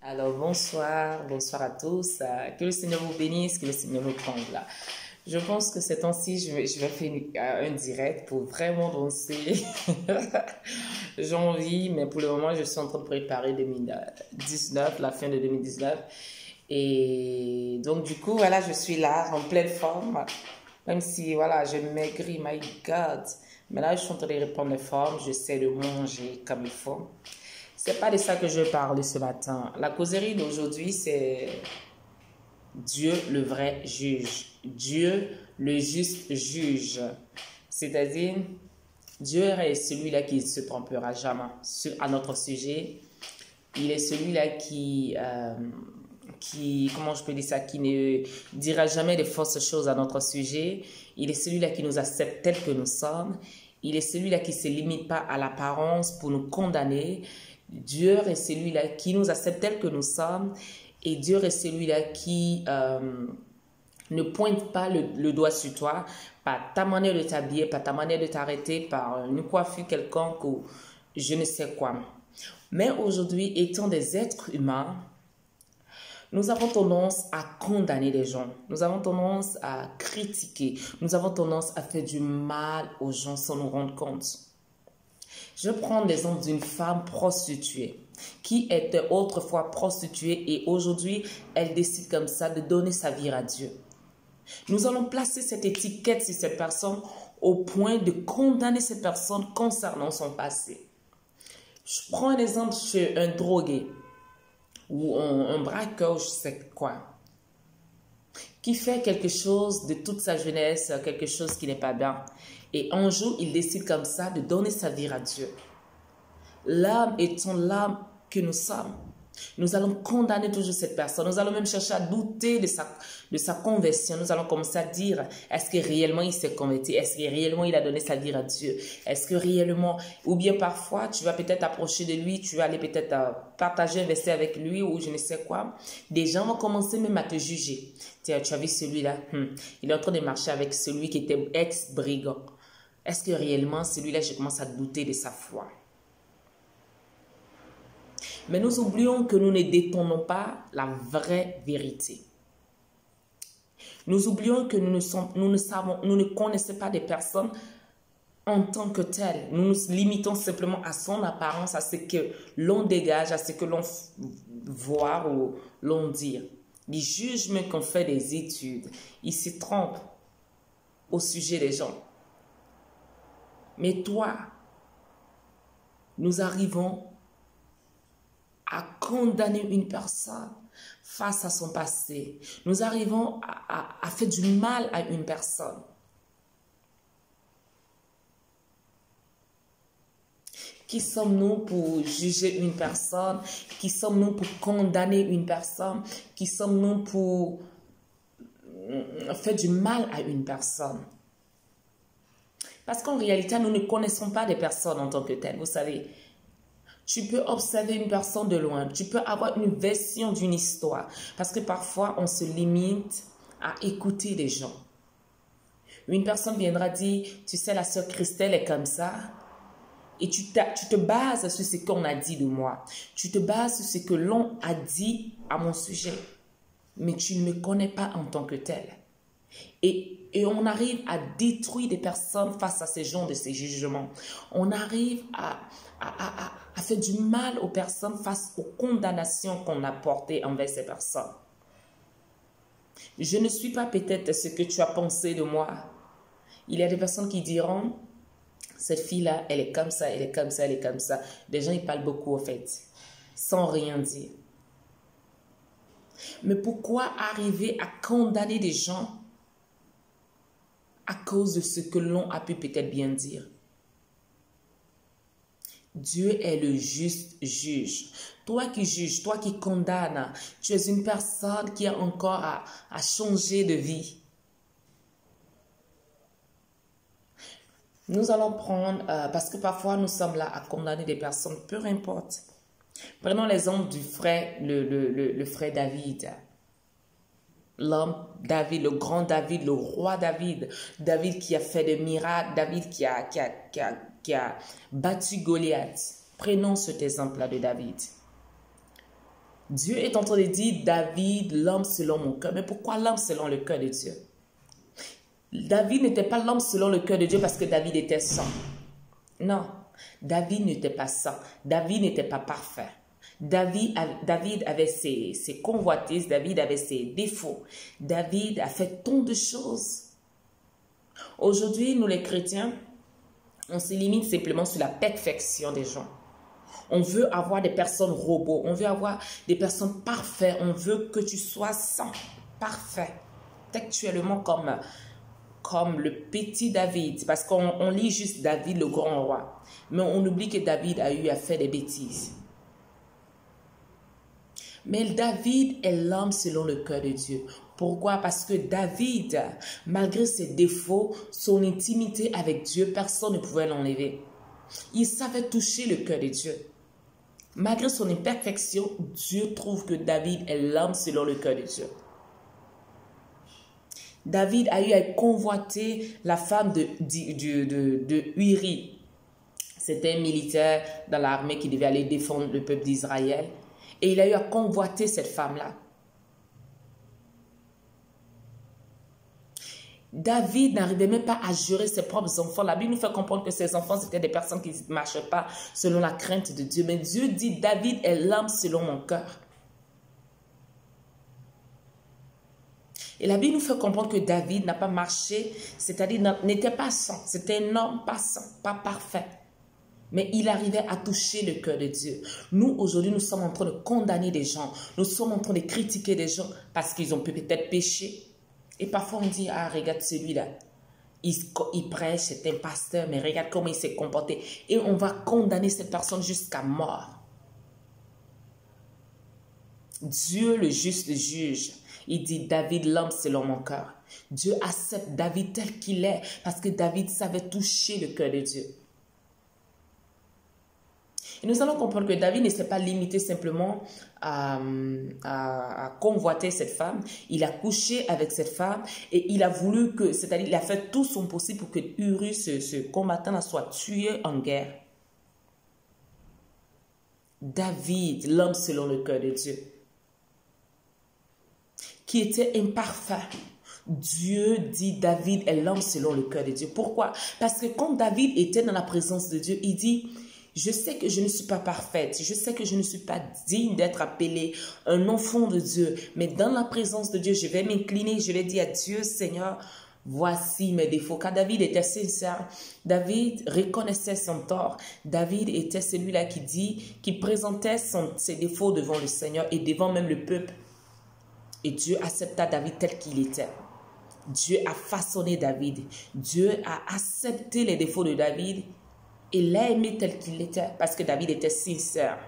Alors bonsoir, bonsoir à tous. Que le Seigneur vous bénisse, que le Seigneur nous comble. Je pense que ces temps-ci, je vais faire un direct pour vraiment danser. J'ai envie, mais pour le moment, je suis en train de préparer 2019, la fin de 2019. Et donc, du coup, voilà, je suis là, en pleine forme. Même si, voilà, j'ai maigri, my God. Mais là, je suis en train de reprendre les formes. J'essaie de manger comme il faut. C'est pas de ça que je vais parler ce matin. La causerie d'aujourd'hui, c'est Dieu le vrai juge. Dieu le juste juge. C'est-à-dire, Dieu est celui-là qui ne se trompera jamais à notre sujet. Il est celui-là comment je peux dire ça, qui ne dira jamais de fausses choses à notre sujet. Il est celui-là qui nous accepte tel que nous sommes. Il est celui-là qui ne se limite pas à l'apparence pour nous condamner. Dieu est celui-là qui nous accepte tel que nous sommes. Et Dieu est celui-là qui ne pointe pas le doigt sur toi par ta manière de t'habiller, par ta manière de t'arrêter, par une coiffure quelconque ou je ne sais quoi. Mais aujourd'hui, étant des êtres humains, nous avons tendance à condamner les gens. Nous avons tendance à critiquer. Nous avons tendance à faire du mal aux gens sans nous rendre compte. Je prends l'exemple d'une femme prostituée qui était autrefois prostituée et aujourd'hui, elle décide comme ça de donner sa vie à Dieu. Nous allons placer cette étiquette sur cette personne au point de condamner cette personne concernant son passé. Je prends un exemple chez un drogué ou un braqueur, je sais quoi, qui fait quelque chose de toute sa jeunesse, quelque chose qui n'est pas bien. Et un jour, il décide comme ça de donner sa vie à Dieu. L'âme étant l'âme que nous sommes, nous allons condamner toujours cette personne. Nous allons même chercher à douter de sa conversion. Nous allons commencer à dire, est-ce que réellement il s'est converti? Est-ce que réellement il a donné sa vie à Dieu? Est-ce que réellement, ou bien parfois, tu vas peut-être approcher de lui, tu vas aller peut-être partager un verset avec lui ou je ne sais quoi. Des gens vont commencer même à te juger. Tiens, tu as vu celui-là? Il est en train de marcher avec celui qui était ex-brigand. Est-ce que réellement, celui-là, je commence à douter de sa foi? Mais nous oublions que nous ne détenons pas la vraie vérité. Nous oublions que nous ne connaissons pas des personnes en tant que telles. Nous nous limitons simplement à son apparence, à ce que l'on dégage, à ce que l'on voit ou l'on dit. Les jugements qu'on fait des études, ils se trompent au sujet des gens. Mais toi, nous arrivons à condamner une personne face à son passé. Nous arrivons à faire du mal à une personne. Qui sommes-nous pour juger une personne? Qui sommes-nous pour condamner une personne? Qui sommes-nous pour faire du mal à une personne? Parce qu'en réalité, nous ne connaissons pas des personnes en tant que telles, vous savez. Tu peux observer une personne de loin. Tu peux avoir une version d'une histoire. Parce que parfois, on se limite à écouter des gens. Une personne viendra dire, tu sais, la sœur Christelle est comme ça. Et tu te bases sur ce qu'on a dit de moi. Tu te bases sur ce que l'on a dit à mon sujet. Mais tu ne me connais pas en tant que tel. Et on arrive à détruire des personnes face à ces gens de ces jugements. On arrive à faire du mal aux personnes face aux condamnations qu'on a portées envers ces personnes. Je ne suis pas peut-être ce que tu as pensé de moi. Il y a des personnes qui diront, cette fille-là, elle est comme ça, elle est comme ça, elle est comme ça. Des gens, ils parlent beaucoup, en fait, sans rien dire. Mais pourquoi arriver à condamner des gens à cause de ce que l'on a pu peut-être bien dire? Dieu est le juste juge. Toi qui juges, toi qui condamnes, tu es une personne qui a encore à changer de vie. Nous allons prendre, parce que parfois nous sommes là à condamner des personnes, peu importe. Prenons l'exemple du frère, le frère David. L'homme David, le grand David, le roi David. David qui a fait des miracles, David qui a battu Goliath. Prenons cet exemple-là de David. Dieu est en train de dire, David, l'homme selon mon cœur. Mais pourquoi l'homme selon le cœur de Dieu? David n'était pas l'homme selon le cœur de Dieu parce que David était saint. Non, David n'était pas saint. David n'était pas parfait. David avait ses convoitises, David avait ses défauts. David a fait tant de choses. Aujourd'hui, nous les chrétiens, on se limite simplement sur la perfection des gens. On veut avoir des personnes robots, on veut avoir des personnes parfaites, on veut que tu sois saint, parfait, textuellement comme le petit David, parce qu'on lit juste David le grand roi, mais on oublie que David a eu à faire des bêtises. Mais David est l'homme selon le cœur de Dieu. Pourquoi? Parce que David, malgré ses défauts, son intimité avec Dieu, personne ne pouvait l'enlever. Il savait toucher le cœur de Dieu. Malgré son imperfection, Dieu trouve que David est l'homme selon le cœur de Dieu. David a eu à convoiter la femme de Uri. C'était un militaire dans l'armée qui devait aller défendre le peuple d'Israël. Et il a eu à convoiter cette femme-là. David n'arrivait même pas à gérer ses propres enfants. La Bible nous fait comprendre que ses enfants, c'était des personnes qui ne marchaient pas selon la crainte de Dieu. Mais Dieu dit, David est l'homme selon mon cœur. Et la Bible nous fait comprendre que David n'a pas marché, c'est-à-dire n'était pas saint. C'était un homme pas saint, pas parfait. Mais il arrivait à toucher le cœur de Dieu. Nous, aujourd'hui, nous sommes en train de condamner des gens. Nous sommes en train de critiquer des gens parce qu'ils ont peut-être péché. Et parfois, on dit, ah, regarde celui-là. Il prêche, c'est un pasteur, mais regarde comment il s'est comporté. Et on va condamner cette personne jusqu'à mort. Dieu, le juste juge, il dit, David, l'homme selon mon cœur. Dieu accepte David tel qu'il est parce que David savait toucher le cœur de Dieu. Et nous allons comprendre que David ne s'est pas limité simplement à convoiter cette femme. Il a couché avec cette femme et il a voulu que, c'est-à-dire il a fait tout son possible pour que Uri, ce combattant, soit tué en guerre. David, l'homme selon le cœur de Dieu, qui était imparfait. Dieu dit David est l'homme selon le cœur de Dieu. Pourquoi? Parce que quand David était dans la présence de Dieu, il dit... Je sais que je ne suis pas parfaite, je sais que je ne suis pas digne d'être appelée un enfant de Dieu, mais dans la présence de Dieu, je vais m'incliner, je vais dire à Dieu, Seigneur, voici mes défauts. Car David était sincère, David reconnaissait son tort, David était celui-là qui présentait ses défauts devant le Seigneur et devant même le peuple. Et Dieu accepta David tel qu'il était. Dieu a façonné David, Dieu a accepté les défauts de David. Il l'a aimé tel qu'il était parce que David était sincère.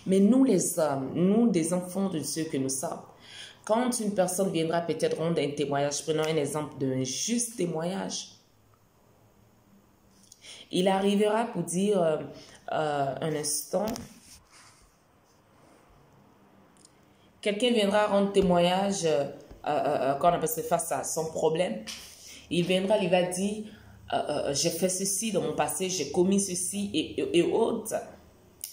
Mais nous les hommes, nous des enfants de Dieu que nous sommes, quand une personne viendra peut-être rendre un témoignage, prenons un exemple d'un juste témoignage, il arrivera pour dire un instant, quelqu'un viendra rendre témoignage quand on appelle ça face à son problème, il viendra, il va dire, j'ai fait ceci dans mon passé, j'ai commis ceci et autres.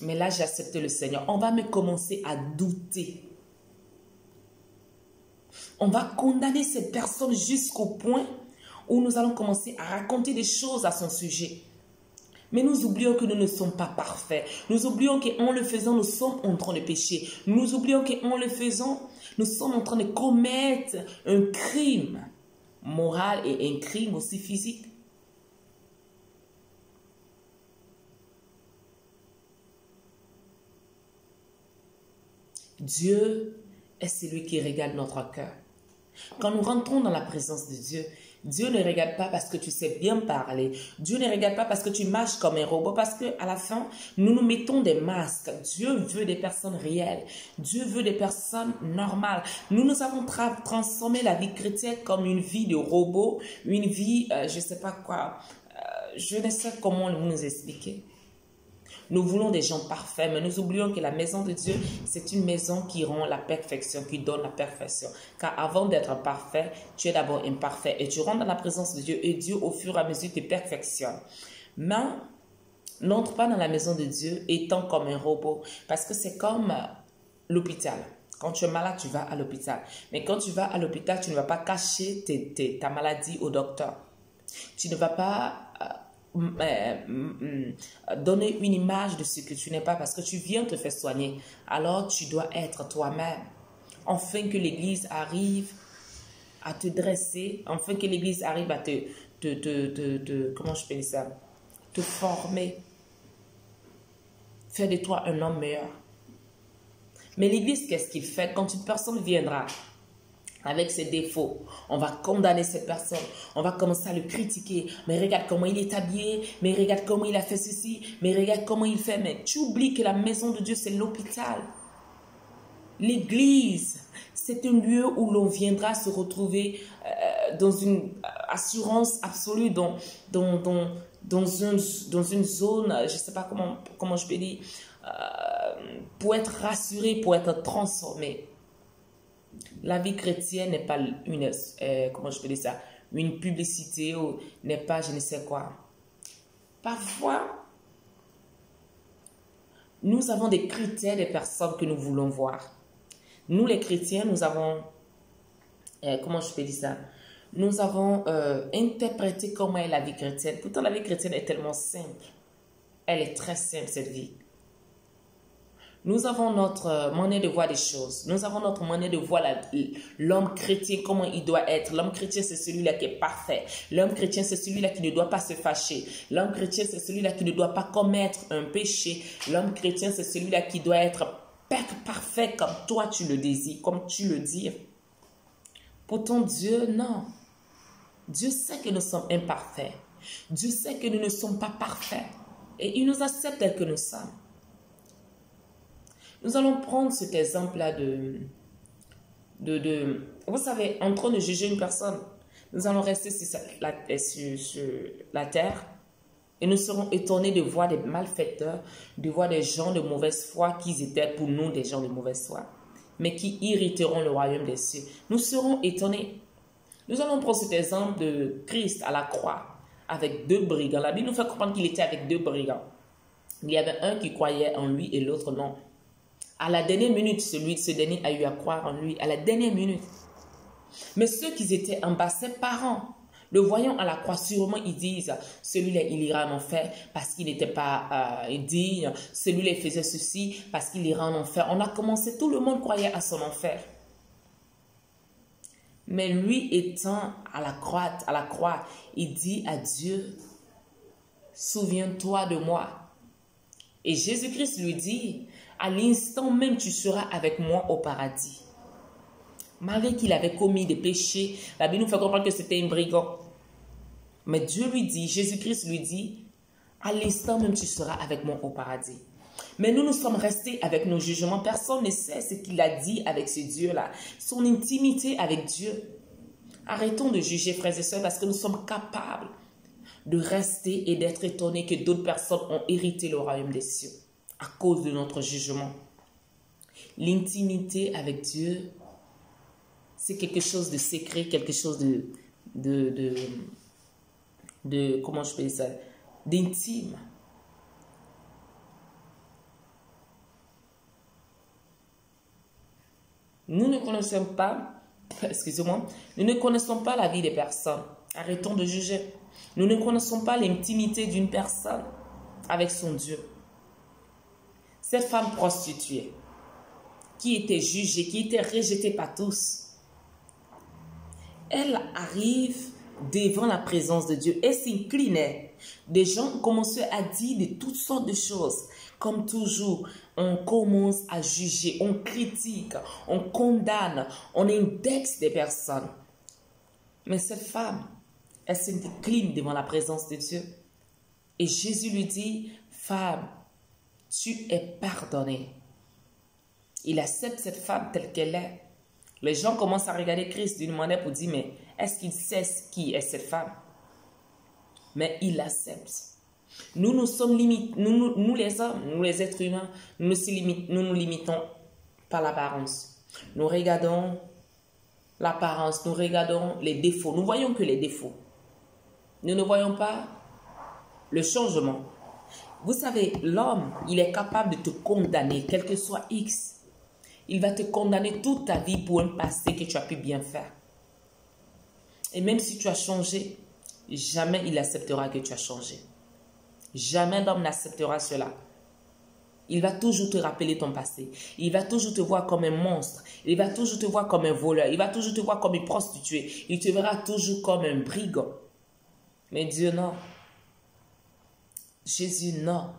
Mais là, j'ai accepté le Seigneur. On va me commencer à douter. On va condamner cette personne jusqu'au point où nous allons commencer à raconter des choses à son sujet. Mais nous oublions que nous ne sommes pas parfaits. Nous oublions qu'en le faisant, nous sommes en train de pécher. Nous oublions qu'en le faisant, nous sommes en train de commettre un crime moral et un crime aussi physique. Dieu est celui qui regarde notre cœur. Quand nous rentrons dans la présence de Dieu, Dieu ne regarde pas parce que tu sais bien parler. Dieu ne regarde pas parce que tu marches comme un robot. Parce qu'à la fin, nous nous mettons des masques. Dieu veut des personnes réelles. Dieu veut des personnes normales. Nous avons transformé la vie chrétienne comme une vie de robot. Une vie, je ne sais pas quoi. Je ne sais comment nous expliquer. Nous voulons des gens parfaits, mais nous oublions que la maison de Dieu, c'est une maison qui rend la perfection, qui donne la perfection. Car avant d'être parfait, tu es d'abord imparfait. Et tu rentres dans la présence de Dieu et Dieu, au fur et à mesure, te perfectionne. Mais N'entre pas dans la maison de Dieu étant comme un robot. Parce que c'est comme l'hôpital. Quand tu es malade, tu vas à l'hôpital. Mais quand tu vas à l'hôpital, tu ne vas pas cacher ta maladie au docteur. Tu ne vas pas donner une image de ce que tu n'es pas parce que tu viens te faire soigner. Alors, tu dois être toi-même. Afin que l'Église arrive à te dresser, afin que l'Église arrive à comment je peux dire ça, te former, faire de toi un homme meilleur. Mais l'Église, qu'est-ce qu'il fait? Quand une personne viendra avec ses défauts, on va condamner cette personne, on va commencer à le critiquer. Mais regarde comment il est habillé, mais regarde comment il a fait ceci, mais regarde comment il fait. Mais tu oublies que la maison de Dieu, c'est l'hôpital. L'Église, c'est un lieu où l'on viendra se retrouver dans une assurance absolue, dans une zone, je ne sais pas comment je peux dire, pour être rassuré, pour être transformé. La vie chrétienne n'est pas comment je peux dire ça, une publicité ou n'est pas je ne sais quoi. Parfois, nous avons des critères des personnes que nous voulons voir. Nous, les chrétiens, nous avons, comment je peux dire ça, nous avons interprété comment est la vie chrétienne. Pourtant, la vie chrétienne est tellement simple. Elle est très simple, cette vie. Nous avons notre manière de voir des choses. Nous avons notre manière de voir l'homme chrétien, comment il doit être. L'homme chrétien, c'est celui-là qui est parfait. L'homme chrétien, c'est celui-là qui ne doit pas se fâcher. L'homme chrétien, c'est celui-là qui ne doit pas commettre un péché. L'homme chrétien, c'est celui-là qui doit être parfait comme toi tu le désires, comme tu le dis. Pourtant, Dieu, non. Dieu sait que nous sommes imparfaits. Dieu sait que nous ne sommes pas parfaits. Et il nous accepte tel que nous sommes. Nous allons prendre cet exemple-là vous savez, en train de juger une personne, nous allons rester sur la terre et nous serons étonnés de voir des malfaiteurs, de voir des gens de mauvaise foi qui étaient pour nous des gens de mauvaise foi, mais qui irriteront le royaume des cieux. Nous serons étonnés. Nous allons prendre cet exemple de Christ à la croix avec deux brigands. La Bible nous fait comprendre qu'il était avec deux brigands. Il y avait un qui croyait en lui et l'autre non. À la dernière minute, ce dernier a eu à croire en lui. À la dernière minute. Mais ceux qui étaient en bas, ses parents, le voyant à la croix, sûrement ils disent, celui-là il ira en enfer parce qu'il n'était pas digne. Celui-là il faisait ceci parce qu'il ira en enfer. On a commencé, tout le monde croyait à son enfer. Mais lui étant à la croix, il dit à Dieu, souviens-toi de moi. Et Jésus-Christ lui dit, à l'instant même, tu seras avec moi au paradis. Malgré qu'il avait commis des péchés, la Bible nous fait comprendre que c'était un brigand. Mais Dieu lui dit, Jésus-Christ lui dit, à l'instant même, tu seras avec moi au paradis. Mais nous sommes restés avec nos jugements. Personne ne sait ce qu'il a dit avec ce Dieu-là. Son intimité avec Dieu. Arrêtons de juger, frères et sœurs, parce que nous sommes capables de rester et d'être étonnés que d'autres personnes ont hérité le royaume des cieux à cause de notre jugement. L'intimité avec Dieu, c'est quelque chose de secret, quelque chose comment je peux dire ça, d'intime. Nous ne connaissons pas, excusez-moi, nous ne connaissons pas la vie des personnes. Arrêtons de juger. Nous ne connaissons pas l'intimité d'une personne avec son Dieu. Cette femme prostituée, qui était jugée, qui était rejetée par tous, elle arrive devant la présence de Dieu et s'inclinait. Des gens commençaient à dire de toutes sortes de choses. Comme toujours, on commence à juger, on critique, on condamne, on indexe des personnes. Mais cette femme, elle s'incline devant la présence de Dieu. Et Jésus lui dit, femme, tu es pardonnée. Il accepte cette femme telle qu'elle est. Les gens commencent à regarder Christ d'une manière pour dire, mais est-ce qu'il sait qui est cette femme? Mais il l'accepte. Nous sommes limités, nous les hommes, nous les êtres humains, nous nous limitons par l'apparence. Nous regardons l'apparence, nous regardons les défauts. Nous voyons que les défauts. Nous ne voyons pas le changement. Vous savez, l'homme, il est capable de te condamner, quel que soit X. Il va te condamner toute ta vie pour un passé que tu as pu bien faire. Et même si tu as changé, jamais il acceptera que tu as changé. Jamais l'homme n'acceptera cela. Il va toujours te rappeler ton passé. Il va toujours te voir comme un monstre. Il va toujours te voir comme un voleur. Il va toujours te voir comme une prostituée. Il te verra toujours comme un brigand. Mais Dieu, non. Jésus, non.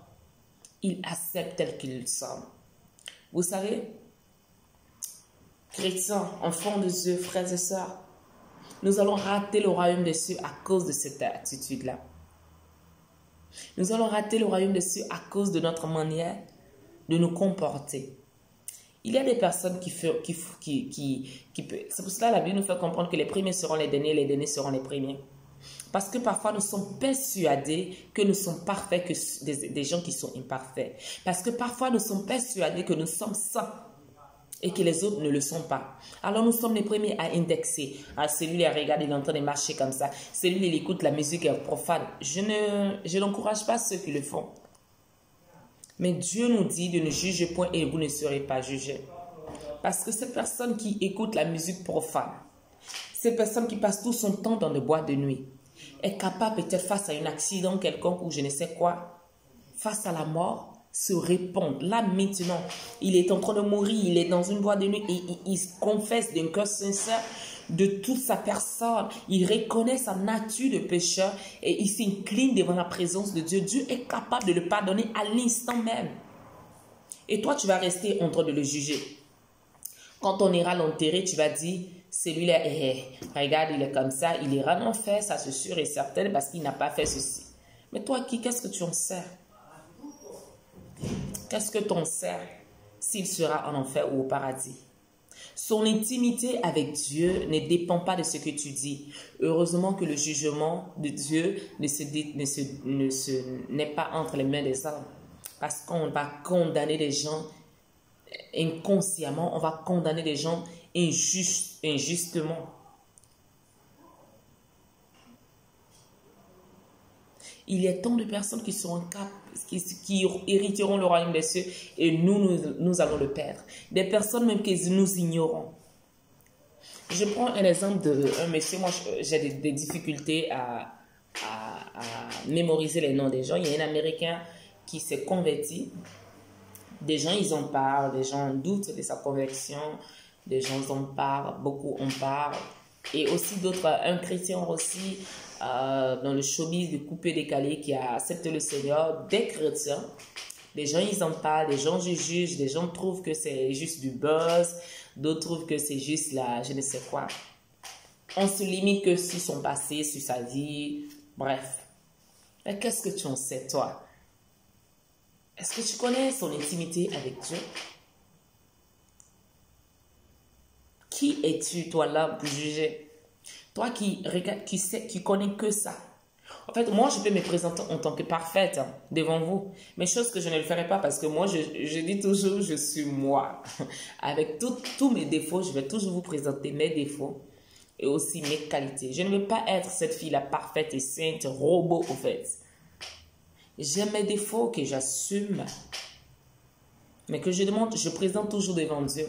Il accepte tel qu'il sommes. Vous savez, chrétiens, enfants de Dieu, frères et sœurs, nous allons rater le royaume des cieux à cause de cette attitude-là. Nous allons rater le royaume des cieux à cause de notre manière de nous comporter. Il y a des personnes c'est pour cela que la Bible nous fait comprendre que les premiers seront les derniers seront les premiers. Parce que parfois nous sommes persuadés que nous sommes parfaits, que des gens qui sont imparfaits. Parce que parfois nous sommes persuadés que nous sommes saints et que les autres ne le sont pas. Alors nous sommes les premiers à indexer. Ah, celui-là, regarde, il est en train de marcher comme ça. Celui-là, il écoute la musique profane. Je n'encourage pas ceux qui le font. Mais Dieu nous dit de ne juger point et vous ne serez pas jugés. Parce que ces personnes qui écoutent la musique profane, ces personnes qui passent tout son temps dans les boîtes de nuit, est capable peut-être face à un accident quelconque ou je ne sais quoi, face à la mort, se répondre. Là maintenant, il est en train de mourir, il est dans une boîte de nuit et il se confesse d'un cœur sincère de toute sa personne. Il reconnaît sa nature de pécheur et il s'incline devant la présence de Dieu. Dieu est capable de le pardonner à l'instant même. Et toi, tu vas rester en train de le juger. Quand on ira l'enterrer, tu vas dire, celui-là, regarde, il est comme ça, il ira en enfer, ça c'est sûr et certain parce qu'il n'a pas fait ceci. Mais toi, qu'est-ce que tu en sais? Qu'est-ce que tu en sais s'il sera en enfer ou au paradis? Son intimité avec Dieu ne dépend pas de ce que tu dis. Heureusement que le jugement de Dieu n'est pas entre les mains des hommes. Parce qu'on va condamner les gens inconsciemment, on va condamner les gens injustement. Il y a tant de personnes qui seront qui hériteront le royaume des cieux et nous allons le perdre. Des personnes même que nous ignorons. Je prends un exemple d'un monsieur, moi j'ai des difficultés à mémoriser les noms des gens. Il y a un Américain qui s'est converti. Des gens, ils en parlent, des gens doutent de sa conversion, des gens en parlent, beaucoup en parlent. Et aussi d'autres, un chrétien aussi, dans le showbiz de coupé décalé qui a accepté le Seigneur, des chrétiens. Les gens, ils en parlent, les gens jugent, des gens trouvent que c'est juste du buzz, d'autres trouvent que c'est juste la je ne sais quoi. On se limite que sur son passé, sur sa vie, bref. Mais qu'est-ce que tu en sais, toi? Est-ce que tu connais son intimité avec Dieu? Qui es-tu, toi, là, pour juger? Toi qui regarde, qui connais que ça. En fait, moi, je peux me présenter en tant que parfaite devant vous. Mais chose que je ne le ferai pas parce que moi, je dis toujours, je suis moi. Avec tous mes défauts, je vais toujours vous présenter mes défauts et aussi mes qualités. Je ne veux pas être cette fille-là parfaite et sainte, robot, au fait. J'ai mes défauts que j'assume, mais que je présente toujours devant Dieu.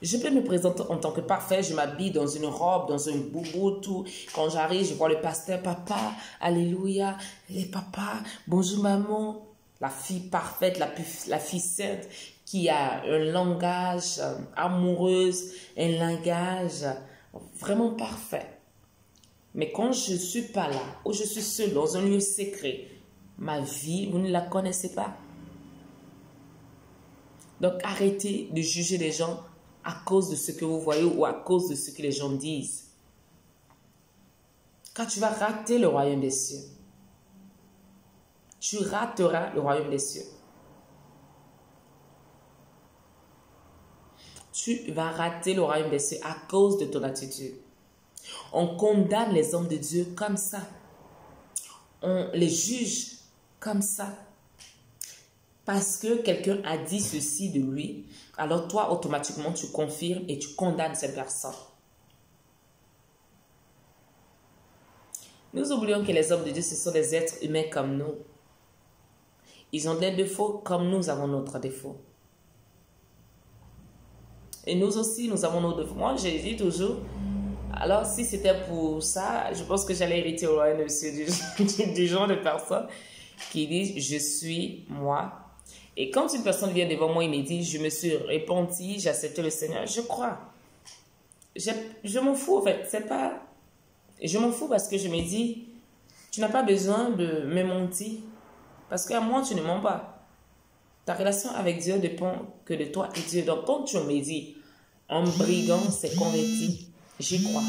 Je peux me présenter en tant que parfait, je m'habille dans une robe, dans un boubou, tout. Quand j'arrive, je vois le pasteur, papa, alléluia, et papa, bonjour maman. La fille parfaite, la fille sainte qui a un langage amoureuse, un langage vraiment parfait. Mais quand je ne suis pas là, ou je suis seule dans un lieu secret, ma vie, vous ne la connaissez pas. Donc arrêtez de juger les gens à cause de ce que vous voyez ou à cause de ce que les gens disent. Quand tu vas rater le royaume des cieux, tu rateras le royaume des cieux. Tu vas rater le royaume des cieux à cause de ton attitude. On condamne les hommes de Dieu comme ça. On les juge comme ça. Parce que quelqu'un a dit ceci de lui, alors toi, automatiquement, tu confirmes et tu condamnes cette personne. Nous oublions que les hommes de Dieu, ce sont des êtres humains comme nous. Ils ont des défauts comme nous avons notre défaut. Et nous aussi, nous avons nos défauts. Moi, j'ai dit toujours, alors si c'était pour ça, je pense que j'allais hériter au royaume du genre de personne qui dit, je suis moi. Et quand une personne vient devant moi et me dit, je me suis repenti, j'ai accepté le Seigneur, je crois. Je m'en fous, en fait. C'est pas... Je m'en fous parce que je me dis, tu n'as pas besoin de me mentir. Parce qu'à moi, tu ne mens pas. Ta relation avec Dieu dépend que de toi et Dieu. Donc, quand tu me dis, un brigand s'est converti, j'y crois.